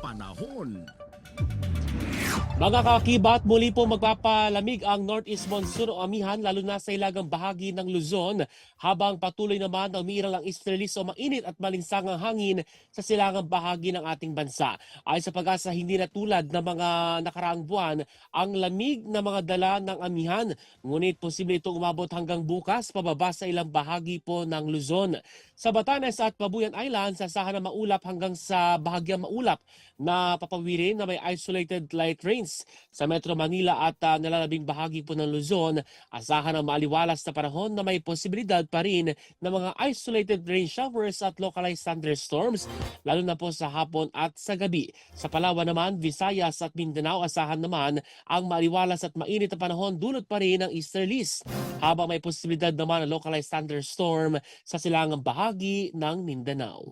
panahon. Mga kakibat, muli po magpapalamig ang Northeast Monsoon o amihan lalo na sa ilagang bahagi ng Luzon habang patuloy naman na umiiral ang easterlies o mainit at malinsangang hangin sa silangang bahagi ng ating bansa. Ayon sa pag-asa, hindi na tulad ng mga nakaraang buwan ang lamig na mga dala ng amihan. Ngunit posible itong umabot hanggang bukas pababa sa ilang bahagi po ng Luzon. Sa Batanes at Babuyan Islands, asahan na maulap hanggang sa bahagyang maulap na papawirin na may isolated light rains. Sa Metro Manila at nalalabing bahagi po ng Luzon, asahan ang maaliwalas na panahon na may posibilidad pa rin ng mga isolated rain showers at localized thunderstorms, lalo na po sa hapon at sa gabi. Sa Palawan naman, Visayas at Mindanao, asahan naman ang maaliwalas at mainit na panahon dulot pa rin ng easterlies, habang may posibilidad naman ng localized thunderstorm sa silangang bahagi ng Mindanao.